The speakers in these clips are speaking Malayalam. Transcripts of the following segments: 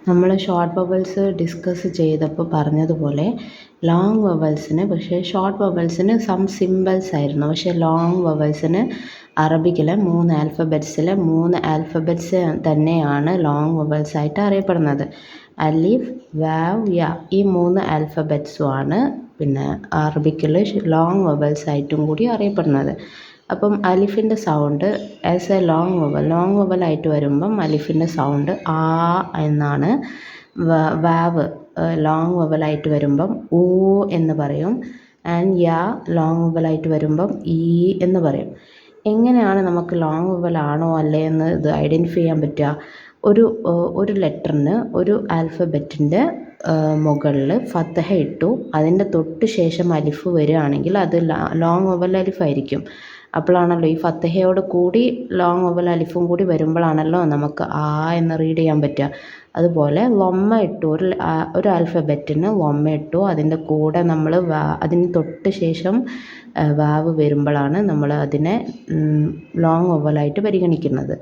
നമ്മൾ ഷോർട്ട് വവൽസ് ഡിസ്കസ് ചെയ്തപ്പോൾ പറഞ്ഞതുപോലെ ലോങ് വവൽസിന് പക്ഷേ ഷോർട്ട് വവൽസിന് സം സിമ്പിൾസ് ആയിരുന്നു. പക്ഷേ ലോങ് വവൽസിന് അറബിക്കിലെ 3 ആൽഫബറ്റ്സിലെ 3 ആൽഫബറ്റ്സ് തന്നെയാണ് ലോങ് വവൽസ് ആയിട്ട് അറിയപ്പെടുന്നത്. അലിഫ്, വാവ്, യ ഈ 3 ആൽഫബറ്റ്സുമാണ് പിന്നെ അറബിക്കിൽ ലോങ് വവൽസ് ആയിട്ടും കൂടി അറിയപ്പെടുന്നത്. അപ്പം അലിഫിൻ്റെ സൗണ്ട് ആസ് എ ലോങ് വവലായിട്ട് വരുമ്പം അലിഫിൻ്റെ സൗണ്ട് ആ എന്നാണ്. വാവ് ലോങ് വവലായിട്ട് വരുമ്പം ഊ എന്ന് പറയും. ആൻഡ് യാ ലോങ് വവലായിട്ട് വരുമ്പം ഈ എന്ന് പറയും. എങ്ങനെയാണ് നമുക്ക് ലോങ് വവലാണോ അല്ലേ എന്ന് ഇത് ഐഡൻറ്റിഫൈ ചെയ്യാൻ പറ്റുക? ഒരു ലെറ്ററിന് ഒരു ആൽഫബറ്റിൻ്റെ മുകളിൽ ഫത്തഹ ഇട്ടു, അതിൻ്റെ തൊട്ട് ശേഷം അലിഫ് വരികയാണെങ്കിൽ അത് ലോങ് വവൽ അലിഫായിരിക്കും. അപ്പോഴാണല്ലോ ഈ ഫത്തഹയോട് കൂടി ലോങ് വവൽ അലിഫും കൂടി വരുമ്പോഴാണല്ലോ നമുക്ക് ആ എന്ന് റീഡ് ചെയ്യാൻ പറ്റുക. അതുപോലെ ലൊമ്മ ഇട്ടു, ഒരു ആൽഫബറ്റിന് ലൊമ്മ ഇട്ടു, അതിൻ്റെ കൂടെ നമ്മൾ അതിന് തൊട്ട് ശേഷം വാവ് വരുമ്പോഴാണ് നമ്മൾ അതിനെ ലോങ് വവലായിട്ട് പരിഗണിക്കുന്നത്.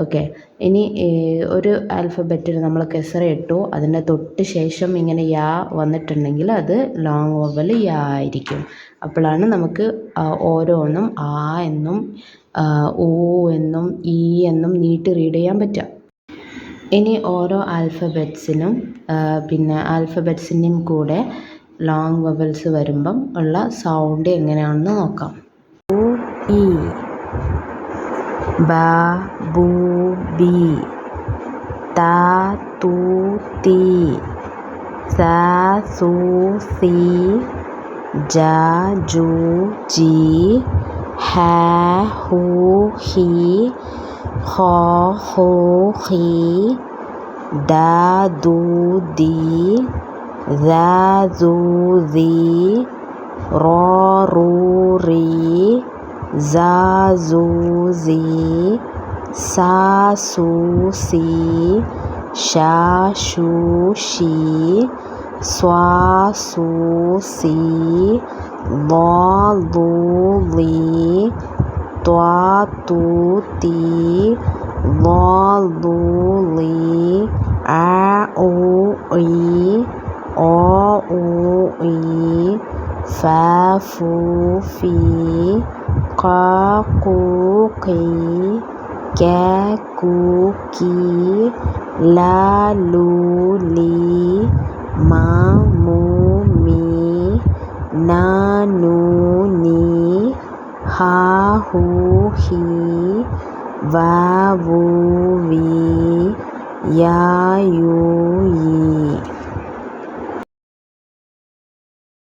ഓക്കെ, ഇനി ഒരു ആൽഫബറ്റിൽ നമ്മൾ കെസറ ഇട്ടു, അതിൻ്റെ തൊട്ട് ശേഷം ഇങ്ങനെ യാ വന്നിട്ടുണ്ടെങ്കിൽ അത് ലോങ് വവൽ യാ ആയിരിക്കും. അപ്പോഴാണ് നമുക്ക് ഓരോന്നും ആ എന്നും ഊ എന്നും ഈ എന്നും നീട്ടി റീഡ് ചെയ്യാൻ പറ്റുക. ഇനി ഓരോ ആൽഫബറ്റ്സിനും പിന്നെ ആൽഫബറ്റ്സിൻ്റെയും കൂടെ ലോങ് വവൽസ് വരുമ്പം ഉള്ള സൗണ്ട് എങ്ങനെയാണെന്ന് നോക്കാം. ഉ, ഈ, ബ, ബു, ബി, ത, തു, തി, സ, സു, സി, ജ, ജു, ജി, ഹ, ഹു, ഹി, ഹ, ഹോ, ഹി, ദ, ദു, ദി, ദ, ദു, ദി, റ, റു, റി, സ, സു, സി, സ, സു, സി, ഷ, ഷു, ഷി, സ്വ, സു, സി, ള, ളു, ലി, ത്വ, തു, തി, ള, ളു, ലി, അ, ഉ, ഇ, ഒ, ഉ, ഇ, ഫ, ഫു, ഫി, ക, കു, കി, കെ, കു, കി, ല, ലു, ലി, മ, മു, മി, ന, നു, നി, ഹ, ഹു, ഹി, വ, വു, വി, യ, യു,